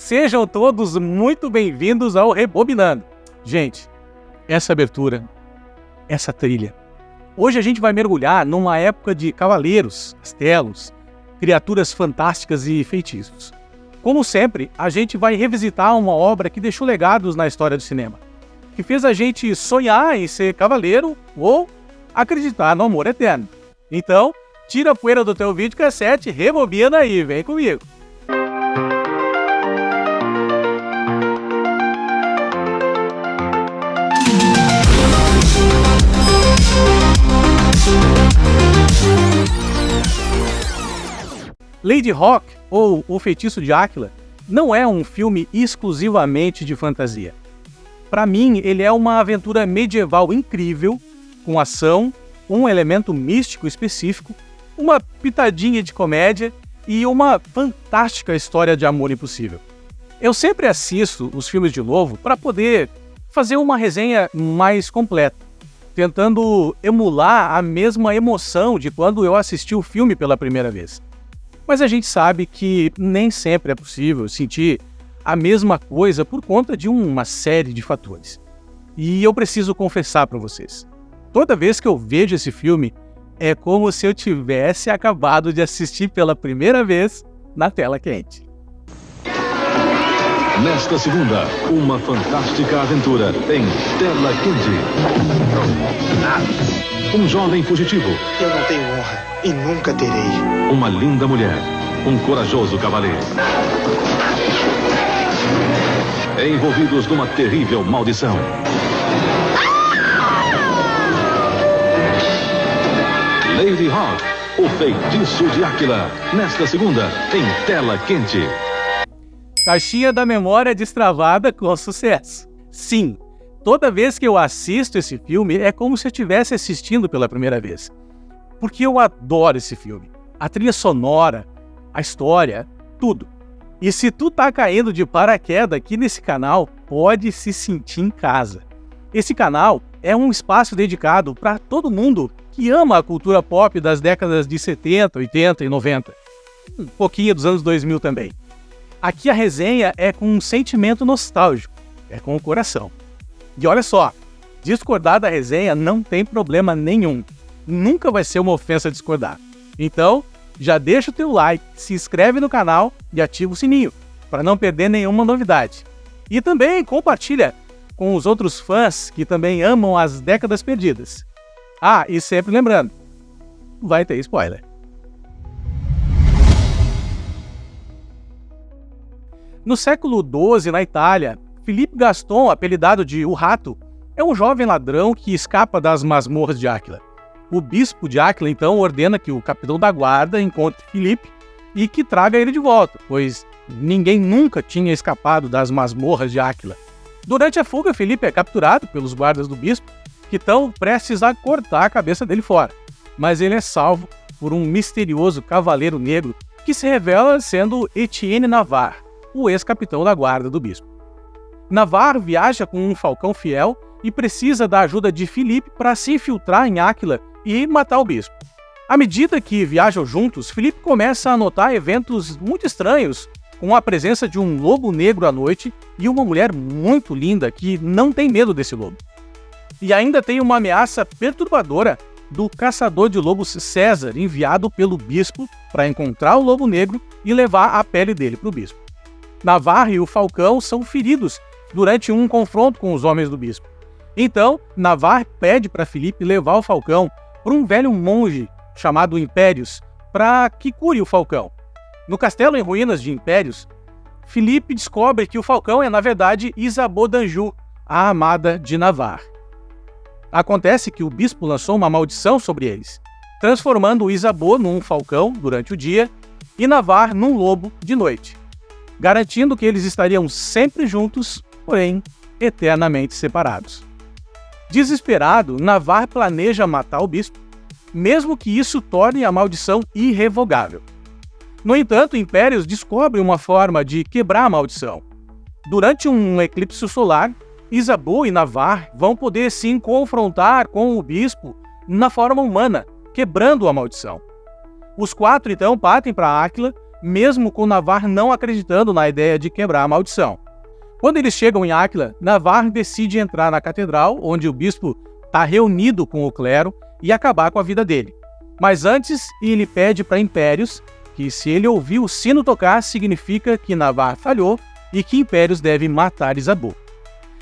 Sejam todos muito bem-vindos ao Rebobinando. Gente, essa abertura, essa trilha. Hoje a gente vai mergulhar numa época de cavaleiros, castelos, criaturas fantásticas e feitiços. Como sempre, a gente vai revisitar uma obra que deixou legados na história do cinema, que fez a gente sonhar em ser cavaleiro ou acreditar no amor eterno. Então, tira a poeira do teu videocassete, rebobina aí, vem comigo. Lady Hawk, ou O Feitiço de Áquila, não é um filme exclusivamente de fantasia. Para mim, ele é uma aventura medieval incrível, com ação, um elemento místico específico, uma pitadinha de comédia e uma fantástica história de amor impossível. Eu sempre assisto os filmes de novo para poder fazer uma resenha mais completa, tentando emular a mesma emoção de quando eu assisti o filme pela primeira vez. Mas a gente sabe que nem sempre é possível sentir a mesma coisa por conta de uma série de fatores. E eu preciso confessar para vocês, toda vez que eu vejo esse filme, é como se eu tivesse acabado de assistir pela primeira vez na tela quente. Nesta segunda, uma fantástica aventura em Tela Quente. Um jovem fugitivo. Eu não tenho honra e nunca terei. Uma linda mulher. Um corajoso cavaleiro. Envolvidos numa terrível maldição. Lady Hawk, O Feitiço de Áquila. Nesta segunda, em Tela Quente. Caixinha da memória destravada com sucesso. Sim, toda vez que eu assisto esse filme é como se eu estivesse assistindo pela primeira vez. Porque eu adoro esse filme. A trilha sonora, a história, tudo. E se tu tá caindo de paraquedas aqui nesse canal, pode se sentir em casa. Esse canal é um espaço dedicado para todo mundo que ama a cultura pop das décadas de 70, 80 e 90. Um pouquinho dos anos 2000 também. Aqui a resenha é com um sentimento nostálgico, é com o coração. E olha só, discordar da resenha não tem problema nenhum. Nunca vai ser uma ofensa discordar. Então, já deixa o teu like, se inscreve no canal e ativa o sininho, para não perder nenhuma novidade. E também compartilha com os outros fãs que também amam as décadas perdidas. Ah, e sempre lembrando, vai ter spoiler. No século XII, na Itália, Philippe Gaston, apelidado de O Rato, é um jovem ladrão que escapa das masmorras de Áquila. O bispo de Áquila, então, ordena que o capitão da guarda encontre Philippe e que traga ele de volta, pois ninguém nunca tinha escapado das masmorras de Áquila. Durante a fuga, Philippe é capturado pelos guardas do bispo, que estão prestes a cortar a cabeça dele fora. Mas ele é salvo por um misterioso cavaleiro negro que se revela sendo Etienne Navarre, o ex-capitão da guarda do bispo. Navarre viaja com um falcão fiel e precisa da ajuda de Philippe para se infiltrar em Áquila e matar o bispo. À medida que viajam juntos, Philippe começa a notar eventos muito estranhos, com a presença de um lobo negro à noite e uma mulher muito linda que não tem medo desse lobo. E ainda tem uma ameaça perturbadora do caçador de lobos César, enviado pelo bispo para encontrar o lobo negro e levar a pele dele para o bispo. Navarre e o falcão são feridos durante um confronto com os homens do bispo. Então, Navarre pede para Philippe levar o falcão para um velho monge chamado Impérios para que cure o falcão. No castelo em ruínas de Impérios, Philippe descobre que o falcão é, na verdade, Isabeau d'Anjou, a amada de Navarre. Acontece que o bispo lançou uma maldição sobre eles, transformando Isabeau num falcão durante o dia e Navarre num lobo de noite, garantindo que eles estariam sempre juntos, porém eternamente separados. Desesperado, Navarre planeja matar o bispo, mesmo que isso torne a maldição irrevogável. No entanto, Impérios descobre uma forma de quebrar a maldição. Durante um eclipse solar, Isabeau e Navarre vão poder sim confrontar com o bispo na forma humana, quebrando a maldição. Os quatro então partem para Áquila mesmo com Navarre não acreditando na ideia de quebrar a maldição. Quando eles chegam em Áquila, Navarre decide entrar na catedral, onde o bispo está reunido com o clero, e acabar com a vida dele. Mas antes, ele pede para Impérios que, se ele ouvir o sino tocar, significa que Navarre falhou e que Impérios deve matar Isabeau.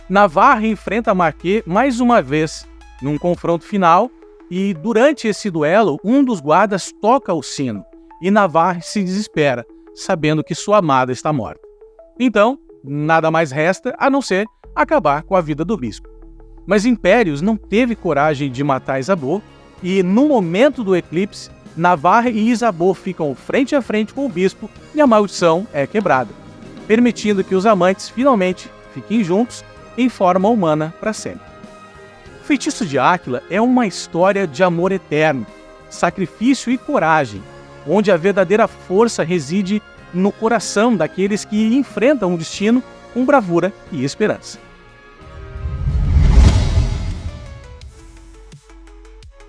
Navarre enfrenta Marquet mais uma vez, num confronto final, e durante esse duelo, um dos guardas toca o sino, e Navarre se desespera, sabendo que sua amada está morta. Então, nada mais resta a não ser acabar com a vida do bispo. Mas Impérios não teve coragem de matar Isabeau, e no momento do eclipse, Navarre e Isabeau ficam frente a frente com o bispo e a maldição é quebrada, permitindo que os amantes finalmente fiquem juntos em forma humana para sempre. O Feitiço de Áquila é uma história de amor eterno, sacrifício e coragem, onde a verdadeira força reside no coração daqueles que enfrentam o destino com bravura e esperança.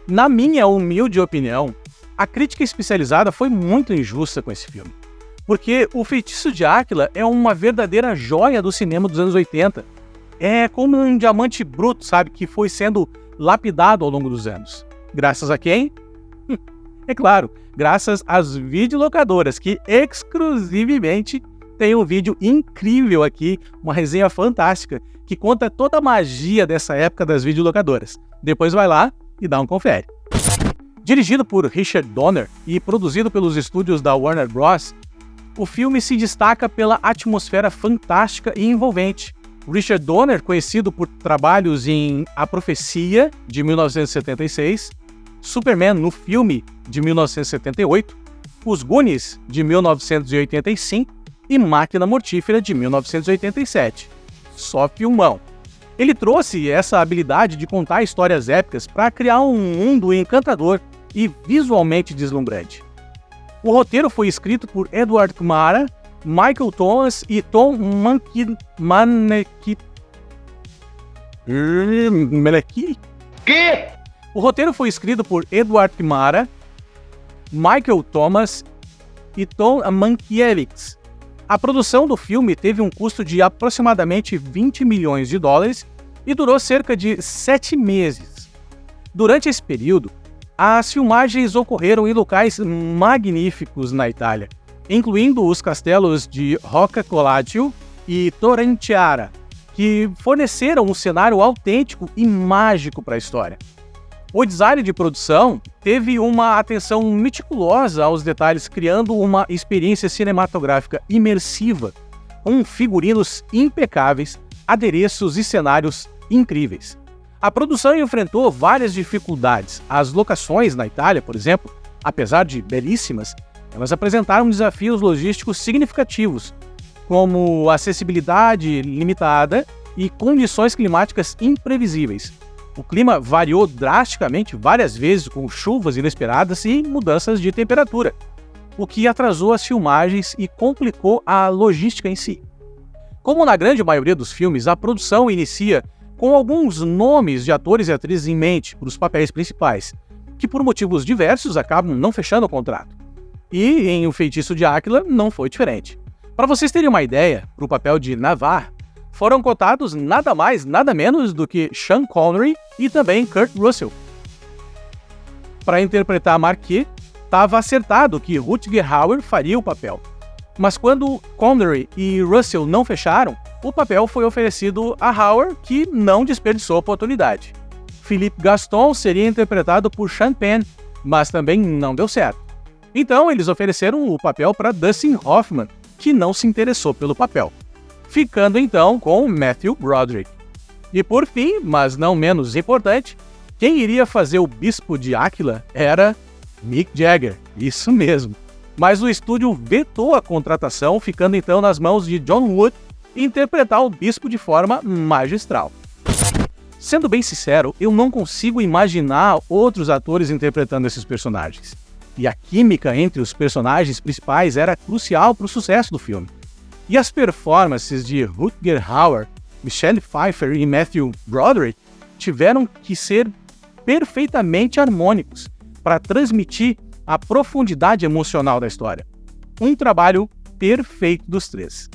Na minha humilde opinião, a crítica especializada foi muito injusta com esse filme, porque O Feitiço de Áquila é uma verdadeira joia do cinema dos anos 80. É como um diamante bruto, sabe, que foi sendo lapidado ao longo dos anos. Graças a quem? É claro, graças às videolocadoras, que exclusivamente tem um vídeo incrível aqui, uma resenha fantástica, que conta toda a magia dessa época das videolocadoras. Depois vai lá e dá um confere. Dirigido por Richard Donner e produzido pelos estúdios da Warner Bros., o filme se destaca pela atmosfera fantástica e envolvente. Richard Donner, conhecido por trabalhos em A Profecia, de 1976, Superman no filme, de 1978, Os Goonies, de 1985 e Máquina Mortífera, de 1987. Só filmão. Ele trouxe essa habilidade de contar histórias épicas para criar um mundo encantador e visualmente deslumbrante. O roteiro foi escrito por Edward Mara, Michael Thomas e Tom Maneki. Que? O roteiro foi escrito por Edward Mara, Michael Thomas e Tom Mankiewicz. A produção do filme teve um custo de aproximadamente 20 milhões de dólares e durou cerca de 7 meses. Durante esse período, as filmagens ocorreram em locais magníficos na Itália, incluindo os castelos de Rocca-Collatio e Torrentiara, que forneceram um cenário autêntico e mágico para a história. O design de produção teve uma atenção meticulosa aos detalhes, criando uma experiência cinematográfica imersiva, com figurinos impecáveis, adereços e cenários incríveis. A produção enfrentou várias dificuldades. As locações na Itália, por exemplo, apesar de belíssimas, elas apresentaram desafios logísticos significativos, como acessibilidade limitada e condições climáticas imprevisíveis. O clima variou drasticamente várias vezes, com chuvas inesperadas e mudanças de temperatura, o que atrasou as filmagens e complicou a logística em si. Como na grande maioria dos filmes, a produção inicia com alguns nomes de atores e atrizes em mente para os papéis principais, que por motivos diversos acabam não fechando o contrato. E em O Feitiço de Áquila não foi diferente. Para vocês terem uma ideia, para o papel de Navarre, foram cotados nada mais, nada menos do que Sean Connery e também Kurt Russell. Para interpretar Marquet, estava acertado que Rutger Hauer faria o papel. Mas quando Connery e Russell não fecharam, o papel foi oferecido a Hauer, que não desperdiçou a oportunidade. Philippe Gaston seria interpretado por Sean Penn, mas também não deu certo. Então eles ofereceram o papel para Dustin Hoffman, que não se interessou pelo papel, ficando então com Matthew Broderick. E por fim, mas não menos importante, quem iria fazer o Bispo de Áquila era Mick Jagger, isso mesmo. Mas o estúdio vetou a contratação, ficando então nas mãos de John Wood interpretar o Bispo de forma magistral. Sendo bem sincero, eu não consigo imaginar outros atores interpretando esses personagens. E a química entre os personagens principais era crucial para o sucesso do filme. E as performances de Rutger Hauer, Michelle Pfeiffer e Matthew Broderick tiveram que ser perfeitamente harmônicos para transmitir a profundidade emocional da história. um trabalho perfeito dos três.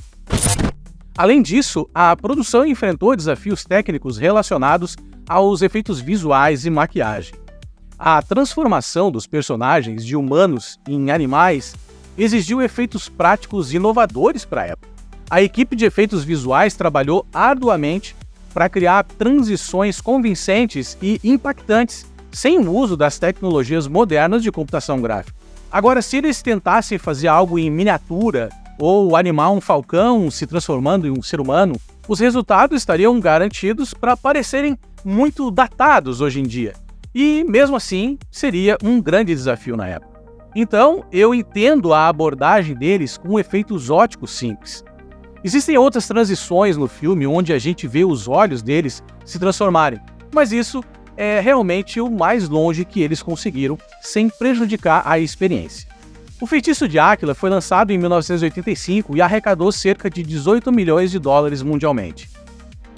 Além disso, a produção enfrentou desafios técnicos relacionados aos efeitos visuais e maquiagem. A transformação dos personagens de humanos em animais exigiu efeitos práticos inovadores para a época. A equipe de efeitos visuais trabalhou arduamente para criar transições convincentes e impactantes, sem o uso das tecnologias modernas de computação gráfica. Agora, se eles tentassem fazer algo em miniatura ou animar um falcão se transformando em um ser humano, os resultados estariam garantidos para parecerem muito datados hoje em dia. E, mesmo assim, seria um grande desafio na época. Então, eu entendo a abordagem deles com efeitos óticos simples. Existem outras transições no filme onde a gente vê os olhos deles se transformarem, mas isso é realmente o mais longe que eles conseguiram, sem prejudicar a experiência. O Feitiço de Áquila foi lançado em 1985 e arrecadou cerca de 18 milhões de dólares mundialmente.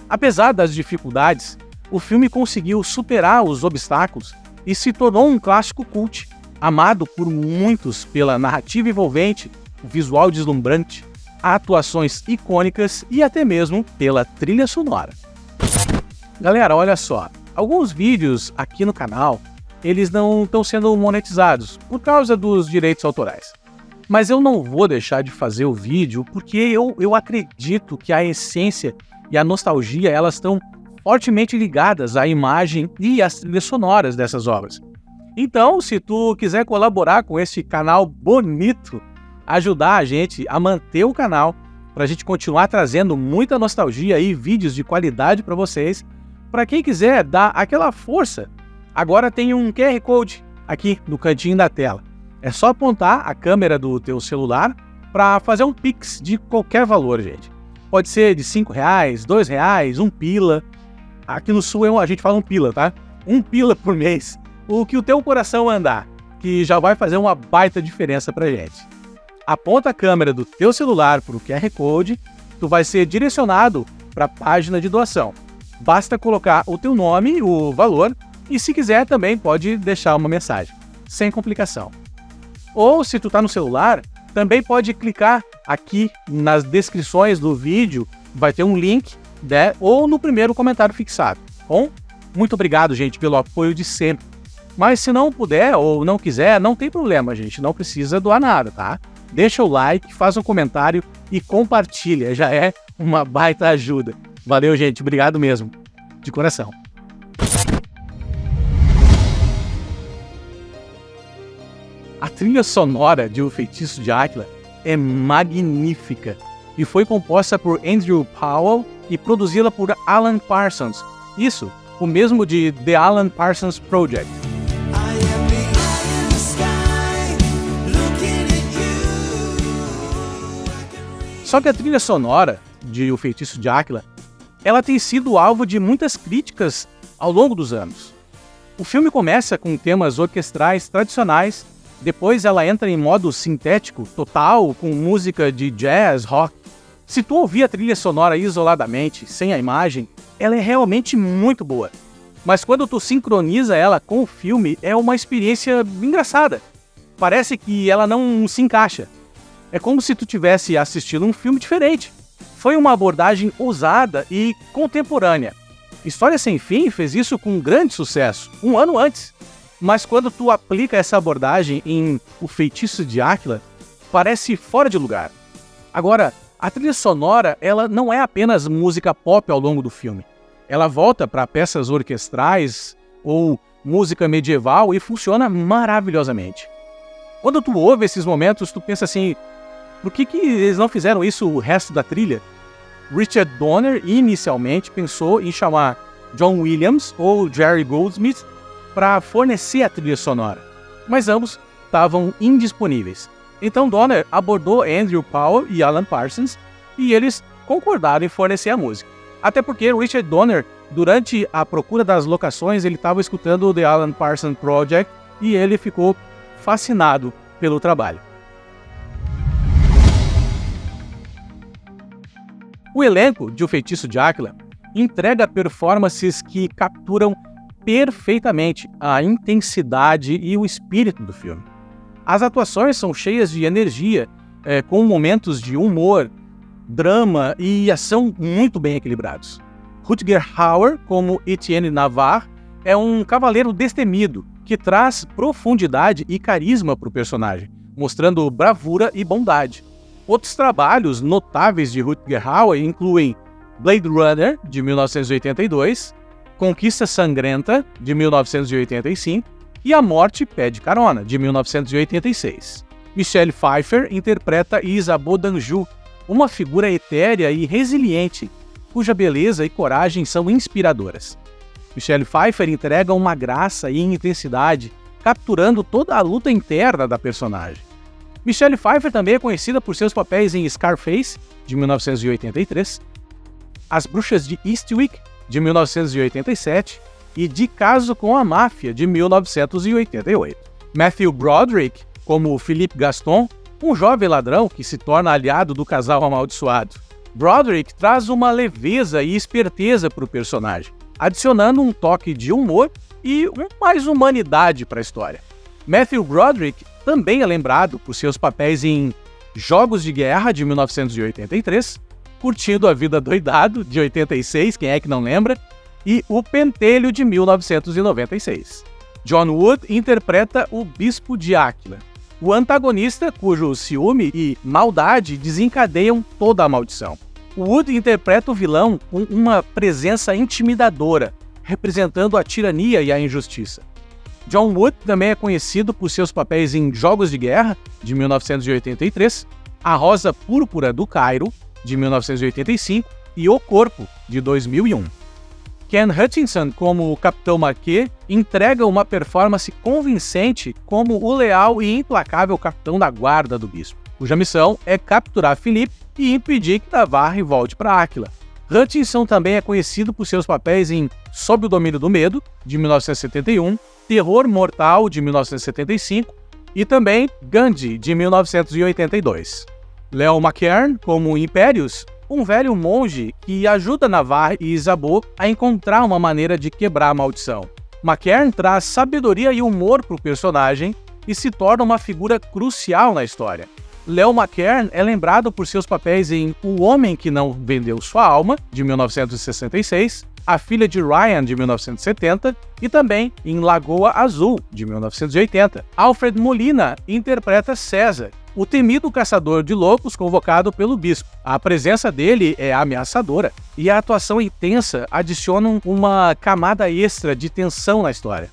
Apesar das dificuldades, o filme conseguiu superar os obstáculos e se tornou um clássico cult, amado por muitos pela narrativa envolvente, o visual deslumbrante, atuações icônicas e até mesmo pela trilha sonora. Galera, olha só, alguns vídeos aqui no canal, eles não estão sendo monetizados por causa dos direitos autorais. Mas eu não vou deixar de fazer o vídeo porque eu acredito que a essência e a nostalgia, elas estão fortemente ligadas à imagem e às trilhas sonoras dessas obras. Então, se tu quiser colaborar com esse canal bonito, ajudar a gente a manter o canal, para a gente continuar trazendo muita nostalgia e vídeos de qualidade para vocês, para quem quiser dar aquela força, agora tem um QR Code aqui no cantinho da tela. É só apontar a câmera do teu celular para fazer um Pix de qualquer valor, gente. Pode ser de R$5, R$2, 1 pila. Aqui no Sul a gente fala 1 pila, tá? 1 pila por mês. O que o teu coração andar, que já vai fazer uma baita diferença pra gente. Aponta a câmera do teu celular para o QR Code, tu vai ser direcionado para a página de doação. Basta colocar o teu nome, o valor, e se quiser também pode deixar uma mensagem, sem complicação. Ou se tu tá no celular, também pode clicar aqui nas descrições do vídeo, vai ter um link, né, ou no primeiro comentário fixado. Bom, muito obrigado, gente, pelo apoio de sempre. Mas se não puder ou não quiser, não tem problema, gente, não precisa doar nada, tá? Deixa o like, faz um comentário e compartilha, já é uma baita ajuda. Valeu, gente, obrigado mesmo, de coração. A trilha sonora de O Feitiço de Áquila é magnífica e foi composta por Andrew Powell e produzida por Alan Parsons. Isso, o mesmo de The Alan Parsons Project. Só que a trilha sonora de O Feitiço de Áquila, ela tem sido alvo de muitas críticas ao longo dos anos. O filme começa com temas orquestrais tradicionais, depois ela entra em modo sintético total, com música de jazz, rock. Se tu ouvir a trilha sonora isoladamente, sem a imagem, ela é realmente muito boa. Mas quando tu sincroniza ela com o filme, é uma experiência engraçada. Parece que ela não se encaixa. É como se tu tivesse assistido um filme diferente. Foi uma abordagem ousada e contemporânea. História Sem Fim fez isso com grande sucesso, um ano antes. Mas quando tu aplica essa abordagem em O Feitiço de Áquila, parece fora de lugar. Agora, a trilha sonora, ela não é apenas música pop ao longo do filme. Ela volta para peças orquestrais ou música medieval e funciona maravilhosamente. Quando tu ouve esses momentos, tu pensa assim, por que eles não fizeram isso o resto da trilha? Richard Donner inicialmente pensou em chamar John Williams ou Jerry Goldsmith para fornecer a trilha sonora, mas ambos estavam indisponíveis. Então Donner abordou Andrew Powell e Alan Parsons e eles concordaram em fornecer a música. Até porque Richard Donner, durante a procura das locações, ele estava escutando o The Alan Parsons Project e ele ficou fascinado pelo trabalho. O elenco de O Feitiço de Áquila entrega performances que capturam perfeitamente a intensidade e o espírito do filme. As atuações são cheias de energia com momentos de humor, drama e ação muito bem equilibrados. Rutger Hauer, como Etienne Navarre, é um cavaleiro destemido, que traz profundidade e carisma para o personagem, mostrando bravura e bondade. Outros trabalhos notáveis de Rutger Hauer incluem Blade Runner, de 1982, Conquista Sangrenta, de 1985, e A Morte Pede Carona, de 1986. Michelle Pfeiffer interpreta Isabeau d'Anjou, uma figura etérea e resiliente, cuja beleza e coragem são inspiradoras. Michelle Pfeiffer entrega uma graça e intensidade, capturando toda a luta interna da personagem. Michelle Pfeiffer também é conhecida por seus papéis em Scarface, de 1983, As Bruxas de Eastwick, de 1987, e De Caso com a Máfia, de 1988. Matthew Broderick, como Philippe Gaston, um jovem ladrão que se torna aliado do casal amaldiçoado. Broderick traz uma leveza e esperteza para o personagem, adicionando um toque de humor e mais humanidade para a história. Matthew Broderick também é lembrado por seus papéis em Jogos de Guerra, de 1983, Curtindo a Vida Doidado, de 86, quem é que não lembra, e O Pentelho, de 1996. John Wood interpreta o Bispo de Áquila, o antagonista cujo ciúme e maldade desencadeiam toda a maldição. Wood interpreta o vilão com uma presença intimidadora, representando a tirania e a injustiça. John Wood também é conhecido por seus papéis em Jogos de Guerra, de 1983, A Rosa Púrpura do Cairo, de 1985, e O Corpo, de 2001. Ken Hutchinson, como o Capitão Marquet, entrega uma performance convincente como o leal e implacável capitão da guarda do bispo, cuja missão é capturar Philippe e impedir que Navarre volte para Áquila. Hutchinson também é conhecido por seus papéis em Sob o Domínio do Medo, de 1971, Terror Mortal, de 1975, e também Gandhi, de 1982. Leo McKern, como Impérius, um velho monge que ajuda Navarre e Isabeau a encontrar uma maneira de quebrar a maldição. McKern traz sabedoria e humor para o personagem e se torna uma figura crucial na história. Leo McKern é lembrado por seus papéis em O Homem que Não Vendeu Sua Alma, de 1966, A Filha de Ryan, de 1970, e também em Lagoa Azul, de 1980. Alfred Molina interpreta César, o temido caçador de loucos convocado pelo bispo. A presença dele é ameaçadora e a atuação intensa adiciona uma camada extra de tensão na história.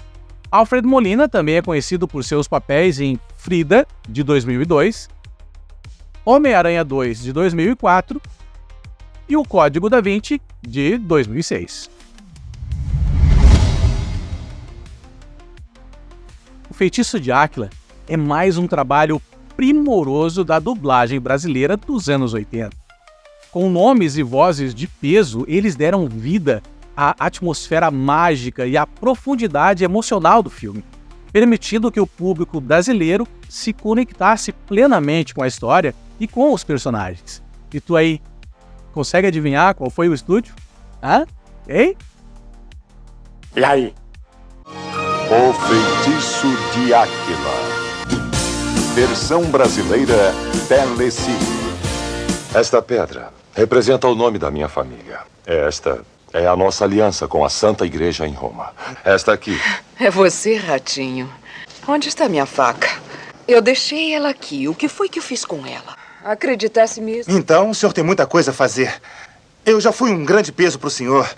Alfred Molina também é conhecido por seus papéis em Frida, de 2002, Homem-Aranha 2, de 2004 e O Código da Vinci, de 2006. O Feitiço de Áquila é mais um trabalho primoroso da dublagem brasileira dos anos 80. Com nomes e vozes de peso, eles deram vida à atmosfera mágica e à profundidade emocional do filme, permitindo que o público brasileiro se conectasse plenamente com a história e com os personagens. E tu aí, consegue adivinhar qual foi o estúdio? Hã? Hein? E aí? O Feitiço de Áquila. Versão brasileira Telecine. Esta pedra representa o nome da minha família. Esta é a nossa aliança com a Santa Igreja em Roma. Esta aqui. É você, ratinho. Onde está minha faca? Eu deixei ela aqui. O que foi que eu fiz com ela? Acreditasse mesmo. Então, o senhor tem muita coisa a fazer. Eu já fui um grande peso para o senhor.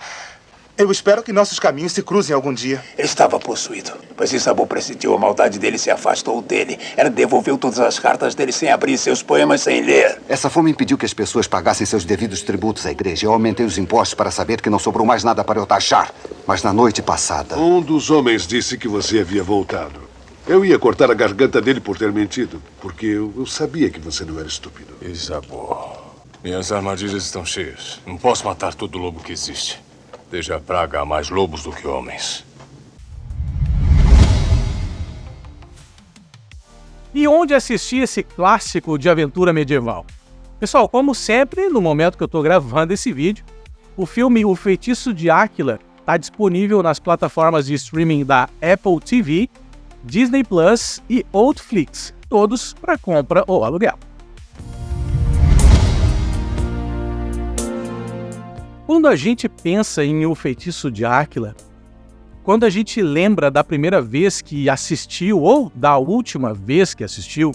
Eu espero que nossos caminhos se cruzem algum dia. Estava possuído, pois Isabeau pressentiu a maldade dele e se afastou dele. Ela devolveu todas as cartas dele sem abrir, seus poemas sem ler. Essa fome impediu que as pessoas pagassem seus devidos tributos à igreja. Eu aumentei os impostos para saber que não sobrou mais nada para eu taxar. Mas na noite passada... Um dos homens disse que você havia voltado. Eu ia cortar a garganta dele por ter mentido, porque eu sabia que você não era estúpido. Isabeau, minhas armadilhas estão cheias. Não posso matar todo lobo que existe. Desde a praga há mais lobos do que homens. E onde assistir esse clássico de aventura medieval? Pessoal, como sempre, no momento que eu estou gravando esse vídeo, o filme O Feitiço de Áquila está disponível nas plataformas de streaming da Apple TV, Disney Plus e Outflix, todos para compra ou aluguel. Quando a gente pensa em O Feitiço de Áquila, quando a gente lembra da primeira vez que assistiu ou da última vez que assistiu,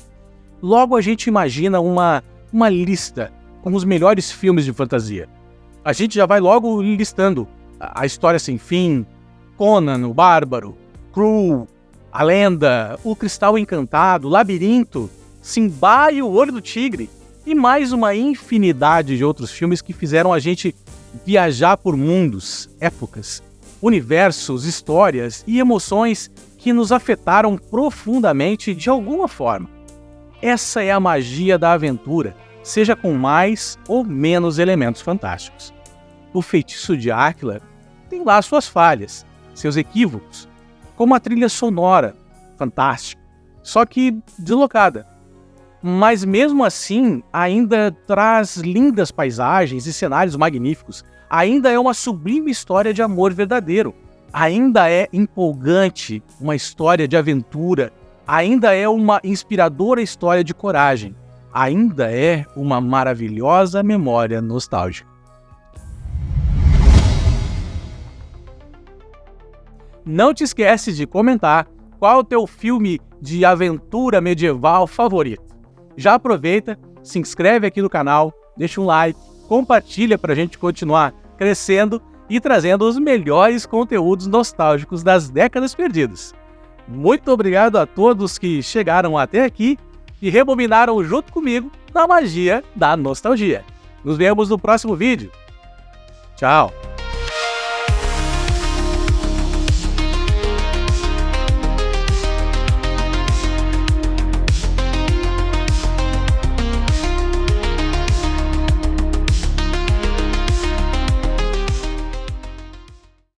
logo a gente imagina uma lista com os melhores filmes de fantasia. A gente já vai logo listando A História Sem Fim, Conan, o Bárbaro, Cru, A Lenda, O Cristal Encantado, Labirinto, Simba e o Olho do Tigre, e mais uma infinidade de outros filmes que fizeram a gente viajar por mundos, épocas, universos, histórias e emoções que nos afetaram profundamente de alguma forma. Essa é a magia da aventura, seja com mais ou menos elementos fantásticos. O Feitiço de Áquila tem lá suas falhas, seus equívocos, como a trilha sonora, fantástica, só que deslocada. Mas mesmo assim, ainda traz lindas paisagens e cenários magníficos. Ainda é uma sublime história de amor verdadeiro. Ainda é empolgante, uma história de aventura. Ainda é uma inspiradora história de coragem. Ainda é uma maravilhosa memória nostálgica. Não te esquece de comentar qual é o teu filme de aventura medieval favorito. Já aproveita, se inscreve aqui no canal, deixa um like, compartilha para a gente continuar crescendo e trazendo os melhores conteúdos nostálgicos das décadas perdidas. Muito obrigado a todos que chegaram até aqui e rebobinaram junto comigo na magia da nostalgia. Nos vemos no próximo vídeo. Tchau!